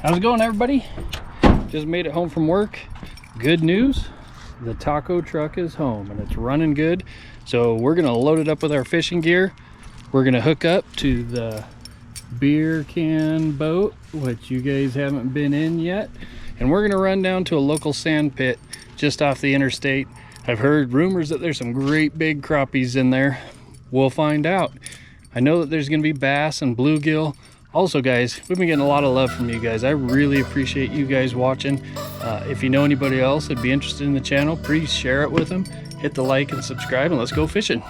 How's it going, everybody? Just made it home from work. Good news, the taco truck is home and it's running good. So we're gonna load it up with our fishing gear. We're gonna hook up to the beer can boat, which you guys haven't been in yet, and we're gonna run down to a local sand pit just off the interstate. I've heard rumors that there's some great big crappies in there. We'll find out. I know that there's gonna be bass and bluegill. Also, guys, we've been getting a lot of love from you guys. I really appreciate you guys watching. If you know anybody else that'd be interested in the channel, please share it with them. Hit the like and subscribe, and let's go fishing.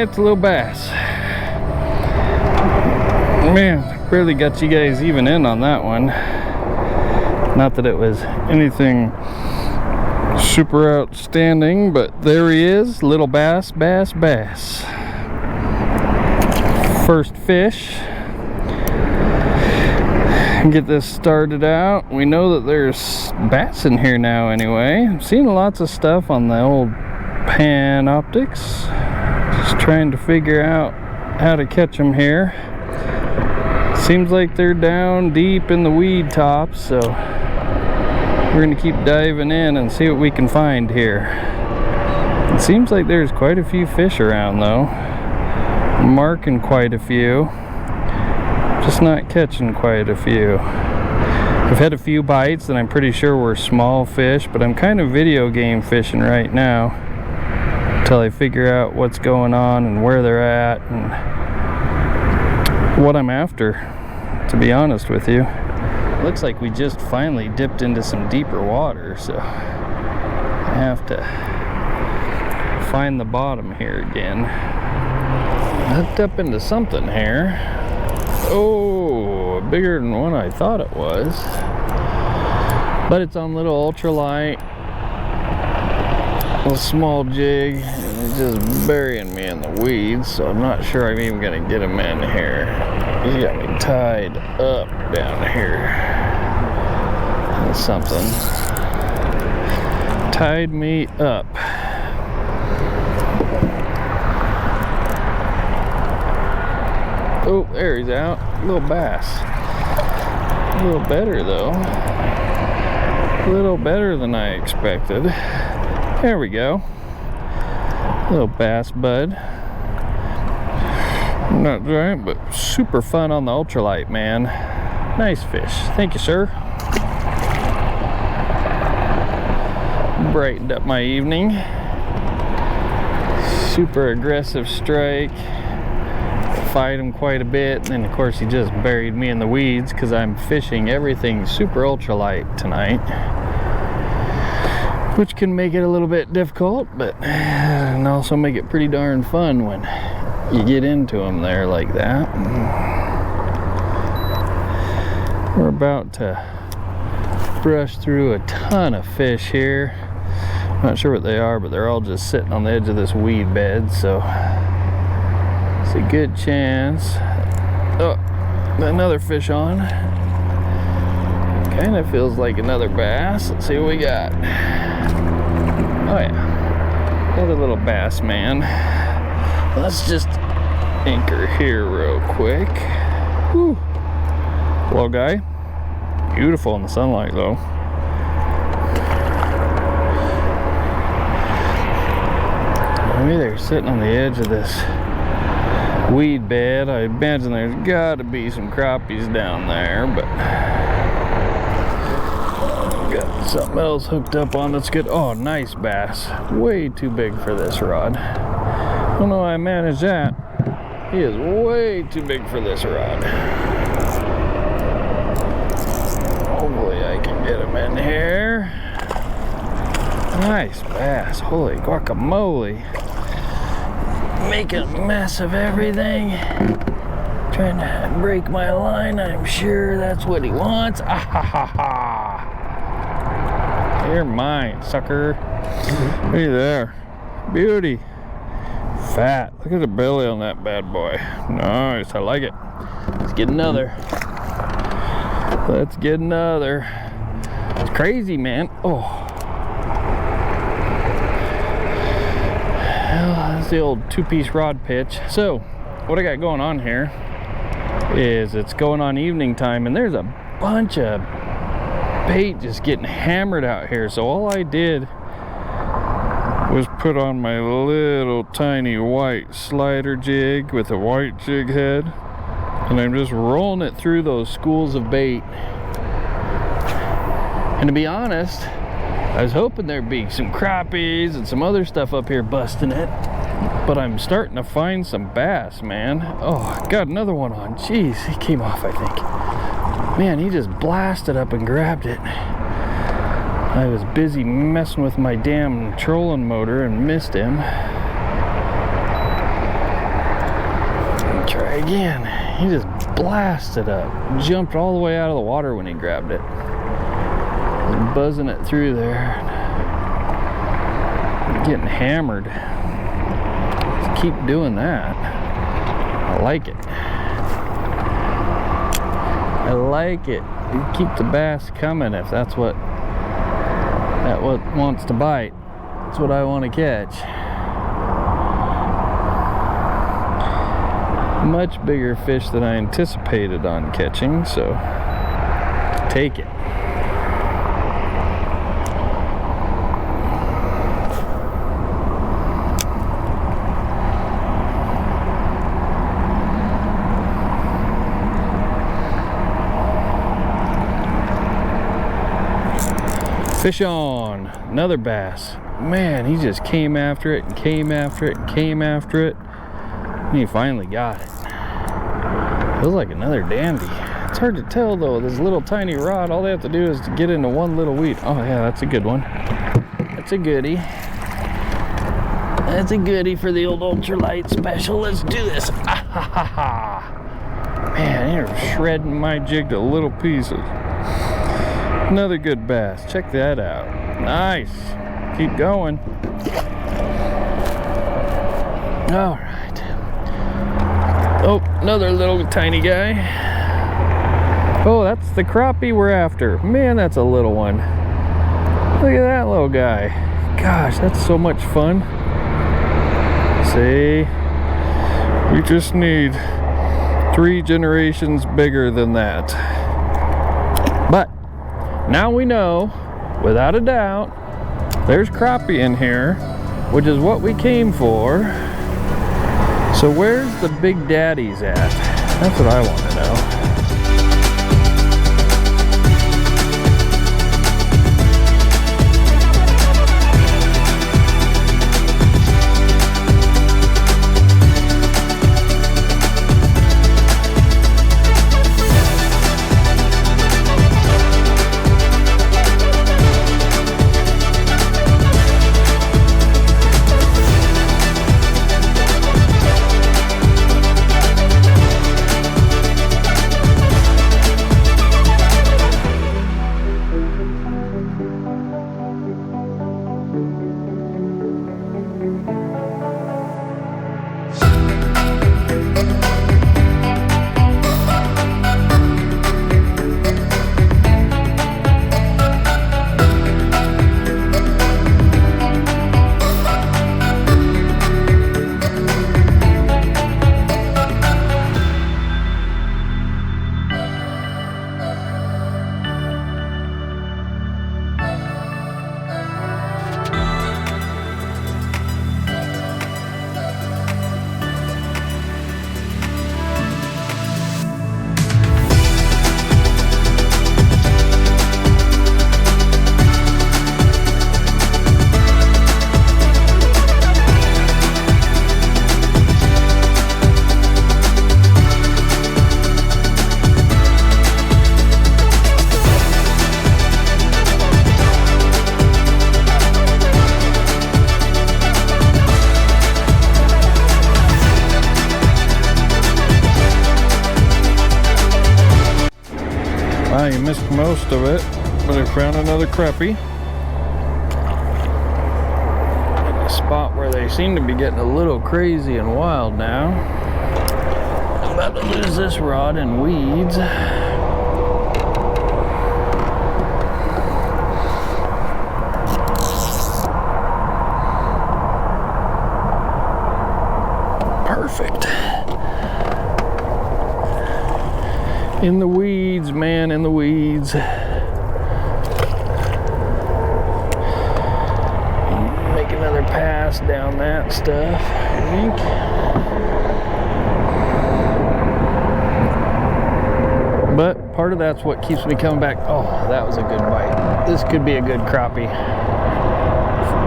It's a little bass. Man, barely got you guys even in on that one. Not that it was anything super outstanding, but there he is, little bass. First fish. Get this started out. We know that there's bass in here now anyway. I've seen lots of stuff on the old Panoptics. Just trying to figure out how to catch them here. Seems like they're down deep in the weed tops, so we're gonna keep diving in and see what we can find here. It seems like there's quite a few fish around though. I'm marking quite a few, just not catching quite a few. I've had a few bites and I'm pretty sure we're small fish, but I'm kind of video game fishing right now until I figure out what's going on and where they're at and what I'm after, to be honest with you. Looks like we just finally dipped into some deeper water, so I have to find the bottom here again. Hooked up into something here. Oh, bigger than what I thought it was, but it's on little ultralight. A small jig, and it's just burying me in the weeds, so I'm not sure I'm even gonna get him in here. He's got me tied up down here. That's something. Tied me up. Oh, there he's out. A little bass. A little better though. A little better than I expected. There we go. Little bass bud. Not giant, but super fun on the ultralight, man. Nice fish. Thank you, sir. Brightened up my evening. Super aggressive strike. Fight him quite a bit, and then of course he just buried me in the weeds because I'm fishing everything super ultralight tonight, which can make it a little bit difficult, but and also make it pretty darn fun when you get into them there like that. We're about to brush through a ton of fish here. Not sure what they are, but they're all just sitting on the edge of this weed bed, so it's a good chance. Oh, another fish on. Kind of feels like another bass. Let's see what we got. Oh yeah, another little bass, man. Let's just anchor here real quick. Whew. Well, guy, beautiful in the sunlight though. Maybe they're sitting on the edge of this weed bed. I imagine there's got to be some crappies down there, but got something else hooked up on that's good. Oh, nice bass. Way too big for this rod. I don't know how I managed that. He is way too big for this rod. Hopefully I Nice bass. Holy guacamole. Making a mess of everything. Trying to break my line. I'm sure that's what he wants. Ah ha ha ha. You're mine, sucker. Hey there. Beauty. Fat. Look at the belly on that bad boy. Nice. I like it. Let's get another. Let's get another. It's crazy, man. Oh. Well, that's the old two-piece rod pitch. So, what I got going on here is it's going on evening time, and there's a bunch of bait just getting hammered out here. So all I did was put on my little tiny white slider jig with a white jig head, and I'm just rolling it through those schools of bait. And to be honest, I was hoping there'd be some crappies and some other stuff up here busting it, but I'm starting to find some bass, man. Oh, got another one on. Jeez, he came off, I think. Man, he just blasted up and grabbed it. I was busy messing with my damn trolling motor and missed him. Try again. He just blasted up. Jumped all the way out of the water when he grabbed it. And buzzing it through there. Getting hammered. Let's keep doing that. I like it. I like it. You keep the bass coming if that's what wants to bite. That's what I want to catch. Much bigger fish than I anticipated on catching, so take it. Fish on. Another bass. Man, he just came after it and came after it and came after it. And he finally got it. Feels like another dandy. It's hard to tell though, this little tiny rod, all they have to do is to get into one little weed. Oh yeah, that's a good one. That's a goodie. That's a goodie for the old ultralight special. Let's do this. Ah ha ha ha. Man, you're shredding my jig to little pieces. Another good bass. Check that out. Nice. Keep going. All right. Oh, another little tiny guy. Oh, that's the crappie we're after. Man, that's a little one. Look at that little guy. Gosh, that's so much fun. See? We just need 3 generations bigger than that. But now we know, without a doubt, there's crappie in here, which is what we came for. So where's the big daddies at? That's what I want to know. I missed most of it, but I found another crappie. In a spot where they seem to be getting a little crazy and wild now. I'm about to lose this rod in weeds. Perfect. In the weeds, man, in the weeds. Make another pass down that stuff, I think. But part of that's what keeps me coming back. Oh, that was a good bite. This could be a good crappie.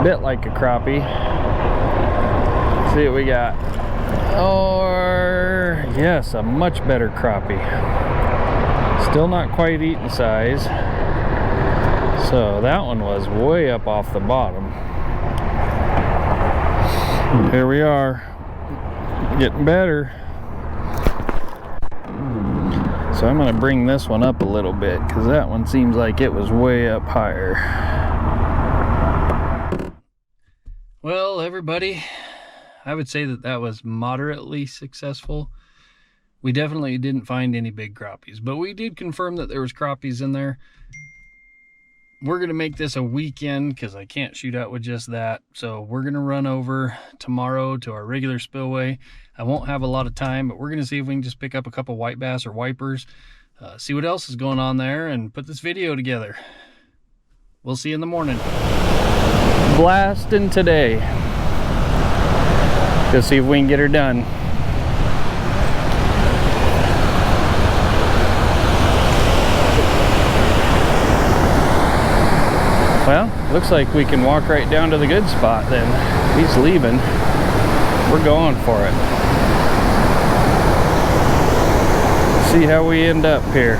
A bit like a crappie. Let's see what we got. Or, yes, a much better crappie. Still not quite eating size. So that one was way up off the bottom. Here we are, getting better. So I'm gonna bring this one up a little bit because that one seems like it was way up higher. Well, everybody, I would say that that was moderately successful. We definitely didn't find any big crappies, but we did confirm that there was crappies in there. We're gonna make this a weekend because I can't shoot out with just that. So we're gonna run over tomorrow to our regular spillway. I won't have a lot of time, but we're gonna see if we can just pick up a couple white bass or wipers, see what else is going on there, and put this video together. We'll see you in the morning. Blasting today. Let's see if we can get her done. Well, looks like we can walk right down to the good spot then. He's leaving. We're going for it. See how we end up here.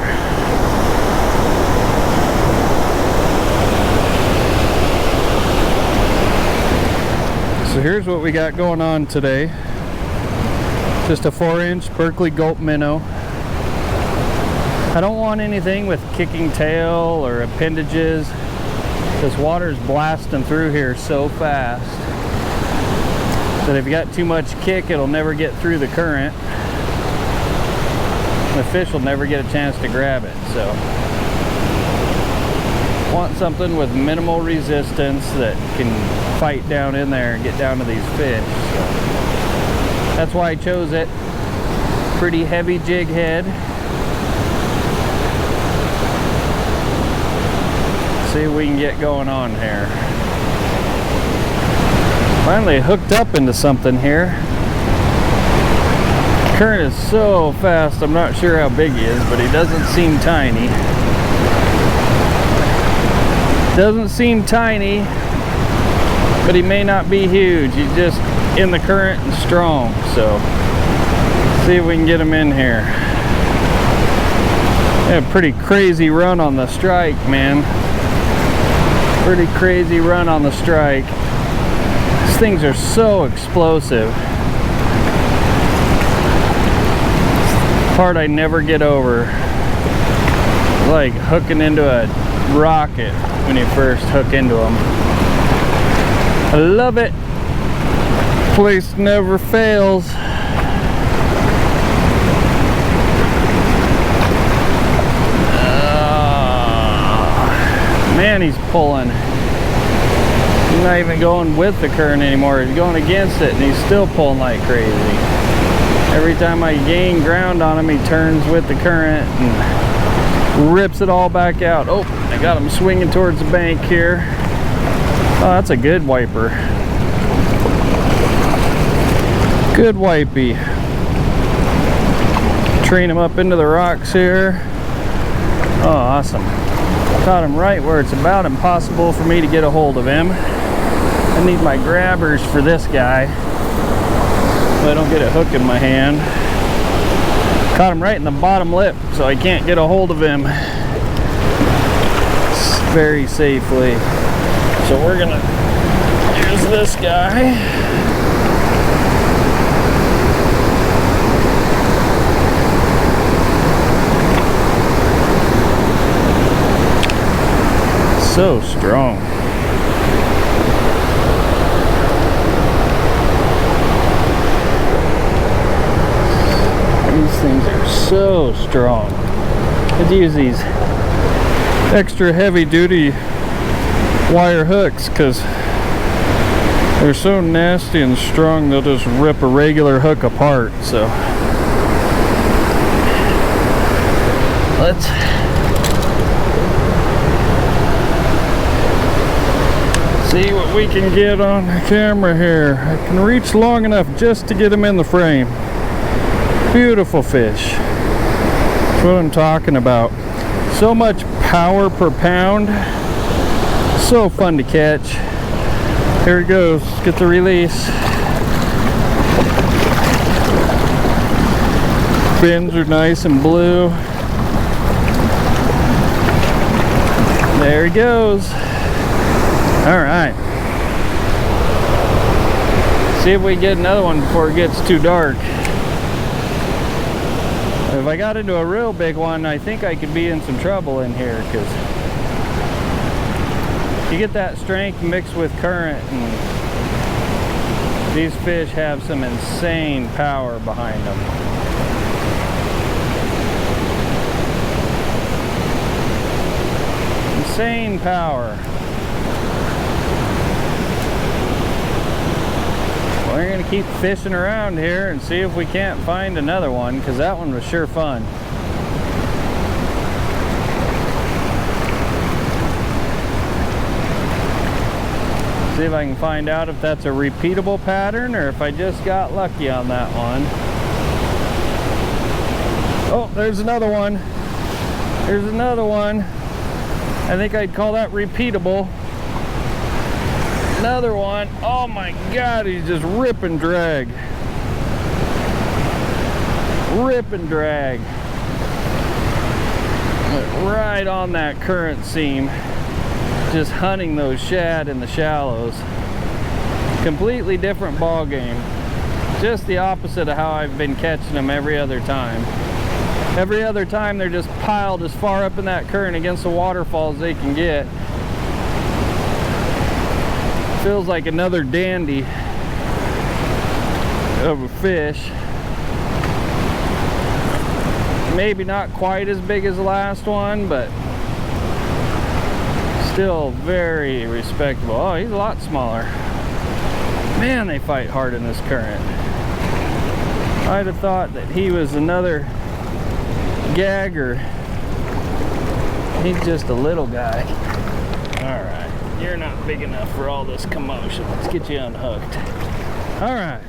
So here's what we got going on today. Just a 4-inch Berkeley Gulp minnow. I don't want anything with kicking tail or appendages. This water's blasting through here so fast that if you got too much kick, it'll never get through the current. The fish will never get a chance to grab it. So want something with minimal resistance that can fight down in there and get down to these fish. So that's why I chose it. Pretty heavy jig head. See what we can get going on here. Finally hooked up into something here. Current is so fast, I'm not sure how big he is, but he doesn't seem tiny. Doesn't seem tiny, but he may not be huge. He's just in the current and strong. So see if we can get him in here. Had a pretty crazy run on the strike, man. Pretty crazy run on the strike. These things are so explosive. Part I never get over. It's like hooking into a rocket when you first hook into them. I love it. Place never fails. Man, he's pulling. He's not even going with the current anymore. He's going against it, and he's still pulling like crazy. Every time I gain ground on him, he turns with the current and rips it all back out. Oh, I got him swinging towards the bank here. Oh, that's a good wiper. Good wipey. Train him up into the rocks here. Oh, awesome. Caught him right where it's about impossible for me to get a hold of him. I need my grabbers for this guy so I don't get a hook in my hand. Caught him right in the bottom lip, so I can't get a hold of him very safely. So we're gonna use this guy. So strong. These things are so strong. I'd use these extra heavy duty wire hooks because they're so nasty and strong they'll just rip a regular hook apart. So let's see what we can get on the camera here. I can reach long enough just to get them in the frame. Beautiful fish. That's what I'm talking about. So much power per pound. So fun to catch. Here it goes. Let's get the release. Fins are nice and blue. There he goes. All right. See if we can get another one before it gets too dark. If I got into a real big one, I think I could be in some trouble in here because you get that strength mixed with current, and these fish have some insane power behind them. Insane power. We're going to keep fishing around here and see if we can't find another one, because that one was sure fun. See if I can find out if that's a repeatable pattern or if I just got lucky on that one. Oh, there's another one. There's another one. I think I'd call that repeatable. Another one. Oh my God, he's just rip and drag. Rip and drag. Right on that current seam. Just hunting those shad in the shallows. Completely different ball game. Just the opposite of how I've been catching them every other time. Every other time they're just piled as far up in that current against the waterfall as they can get. Feels like another dandy of a fish. Maybe not quite as big as the last one, but still very respectable. Oh, he's a lot smaller. Man, they fight hard in this current. I'd have thought that he was another gagger. He's just a little guy. All right. You're not big enough for all this commotion. Let's get you unhooked. All right.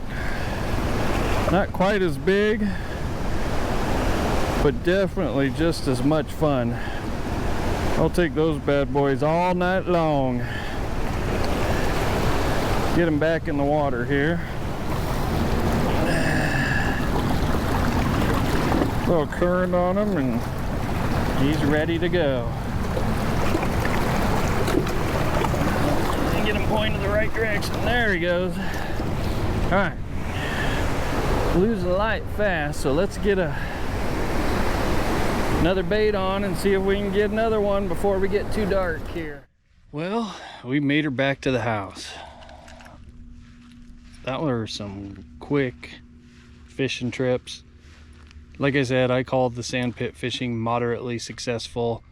Not quite as big, but definitely just as much fun. I'll take those bad boys all night long. Get them back in the water here. A little current on him and he's ready to go. Get him pointing the right direction. There he goes. All right. Losing light fast, so let's get another bait on and see if we can get another one before we get too dark here. Well, we made her back to the house. That were some quick fishing trips. Like I said, I called the sandpit fishing moderately successful.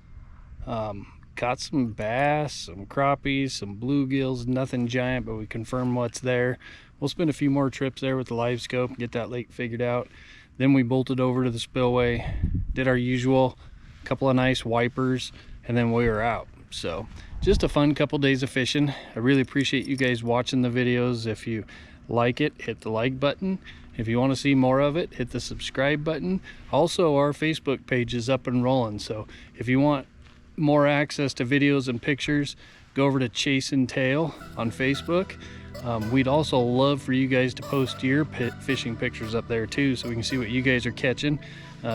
Caught some bass, some crappies, some bluegills, nothing giant, but we confirmed what's there. We'll spend a few more trips there with the live scope and get that lake figured out. Then we bolted over to the spillway, did our usual couple of nice wipers, and then we were out. So just a fun couple days of fishing. I really appreciate you guys watching the videos. If you like it, hit the like button. If you want to see more of it, hit the subscribe button. Also, our Facebook page is up and rolling, so if you want more access to videos and pictures, go over to Chase and Tail on Facebook. We'd also love for you guys to post your fishing pictures up there too, so we can see what you guys are catching.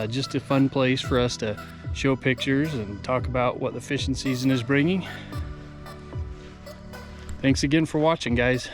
Just a fun place for us to show pictures and talk about what the fishing season is bringing. Thanks again for watching, guys.